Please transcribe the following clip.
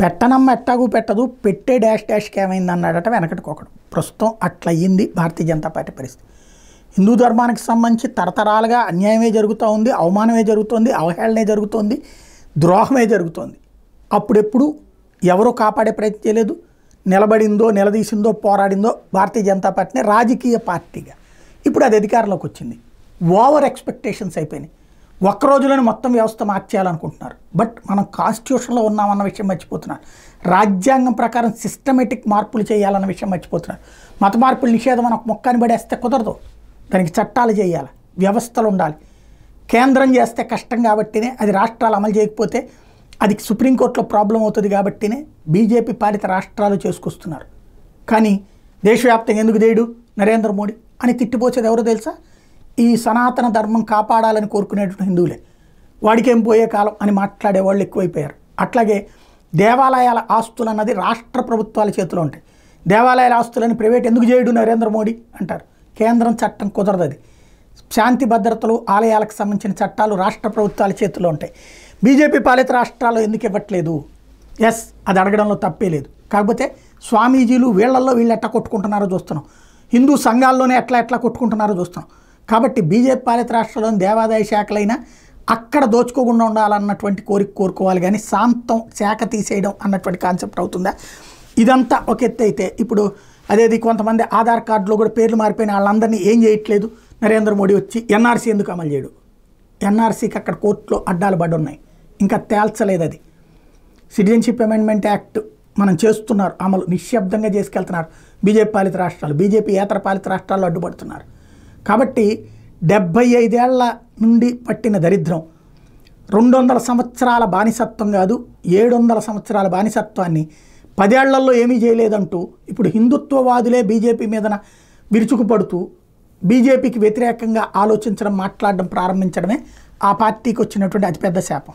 పెట్టనమ్మ ఎట్టాగు పెట్టదు, పెట్టే డాష్ డాష్కి ఏమైంది అన్నాడట వెనకటికొకడు. ప్రస్తుతం అట్లా అయ్యింది భారతీయ జనతా పార్టీ పరిస్థితి. హిందూ ధర్మానికి సంబంధించి తరతరాలుగా అన్యాయమే జరుగుతూ ఉంది, అవమానమే జరుగుతోంది, అవహేళనే జరుగుతోంది, ద్రోహమే జరుగుతోంది. అప్పుడెప్పుడు ఎవరో కాపాడే ప్రయత్నం చేయలేదు. నిలబడిందో, నిలదీసిందో, పోరాడిందో భారతీయ జనతా పార్టీని రాజకీయ పార్టీగా. ఇప్పుడు అది అధికారంలోకి వచ్చింది. ఓవర్ ఎక్స్పెక్టేషన్స్ అయిపోయినాయి. ఒక్క రోజులోనే మొత్తం వ్యవస్థ మార్చేయాలనుకుంటున్నారు. బట్ మనం కాన్స్టిట్యూషన్లో ఉన్నామన్న విషయం మర్చిపోతున్నారు. రాజ్యాంగం ప్రకారం సిస్టమేటిక్ మార్పులు చేయాలన్న విషయం మర్చిపోతున్నారు. మత మార్పులు నిషేధం అని ఒక మొక్కని పడేస్తే కుదరదు. దానికి చట్టాలు చేయాలి, వ్యవస్థలు ఉండాలి. కేంద్రం చేస్తే కష్టం కాబట్టినే, అది రాష్ట్రాలు అమలు చేయకపోతే అది సుప్రీంకోర్టులో ప్రాబ్లం అవుతుంది కాబట్టినే బీజేపీ పాలిత రాష్ట్రాలు చేసుకొస్తున్నారు. కానీ దేశవ్యాప్తంగా ఎందుకు చేయడు నరేంద్ర మోడీ అని తిట్టిపోచేది ఎవరో తెలుసా? ఈ సనాతన ధర్మం కాపాడాలని కోరుకునేటువంటి హిందువులే. వాడికేం పోయే కాలం అని మాట్లాడే వాళ్ళు ఎక్కువైపోయారు. అట్లాగే దేవాలయాల ఆస్తులు అన్నది రాష్ట్ర ప్రభుత్వాల చేతిలో ఉంటాయి. దేవాలయాల ఆస్తులని ప్రైవేట్ ఎందుకు చేయడు నరేంద్ర మోడీ అంటారు. కేంద్రం చట్టం కుదరదు. అది శాంతి భద్రతలు, ఆలయాలకు సంబంధించిన చట్టాలు రాష్ట్ర ప్రభుత్వాల చేతిలో ఉంటాయి. బీజేపీ పాలిత రాష్ట్రాల్లో ఎందుకు ఇవ్వట్లేదు? ఎస్, అది అడగడంలో తప్పే లేదు. కాకపోతే స్వామీజీలు వీళ్ళల్లో వీళ్ళు ఎట్లా కొట్టుకుంటున్నారో చూస్తున్నాం. హిందూ సంఘాల్లోనే ఎట్లా కొట్టుకుంటున్నారో చూస్తున్నాం. కాబట్టి బీజేపీ పాలిత రాష్ట్రాల్లోని దేవాదాయ శాఖలైనా అక్కడ దోచుకోకుండా ఉండాలన్నటువంటి కోరుకోవాలి. కానీ శాంతం శాఖ తీసేయడం అన్నటువంటి కాన్సెప్ట్ అవుతుందా? ఇదంతా ఒక ఎత్తు అయితే, ఇప్పుడు అదేది కొంతమంది ఆధార్ కార్డులో కూడా పేర్లు మారిపోయిన వాళ్ళందరినీ ఏం చేయట్లేదు నరేంద్ర మోడీ వచ్చి. ఎన్ఆర్సీ ఎందుకు అమలు చేయడు? ఎన్ఆర్సీకి అక్కడ కోర్టులో అడ్డాలు పడి ఉన్నాయి, ఇంకా తేల్చలేదు. అది సిటిజన్షిప్ అమెండ్మెంట్ యాక్ట్ మనం చేస్తున్నారు, అమలు నిశ్శబ్దంగా చేసుకెళ్తున్నారు బీజేపీ పాలిత రాష్ట్రాలు. బీజేపీ ఏతర పాలిత రాష్ట్రాల్లో అడ్డుపడుతున్నారు. కాబట్టి 75 ఏళ్ల నుండి పట్టిన దరిద్రం 200 సంవత్సరాల బానిసత్వం కాదు, 700 సంవత్సరాల బానిసత్వాన్ని 10 ఏళ్లలో ఏమీ చేయలేదంటూ ఇప్పుడు హిందుత్వవాదులే బీజేపీ మీదన విరుచుకుపడుతూ బీజేపీకి వ్యతిరేకంగా ఆలోచించడం, మాట్లాడడం ప్రారంభించడమే ఆ పార్టీకి వచ్చినటువంటి అతిపెద్ద శాపం.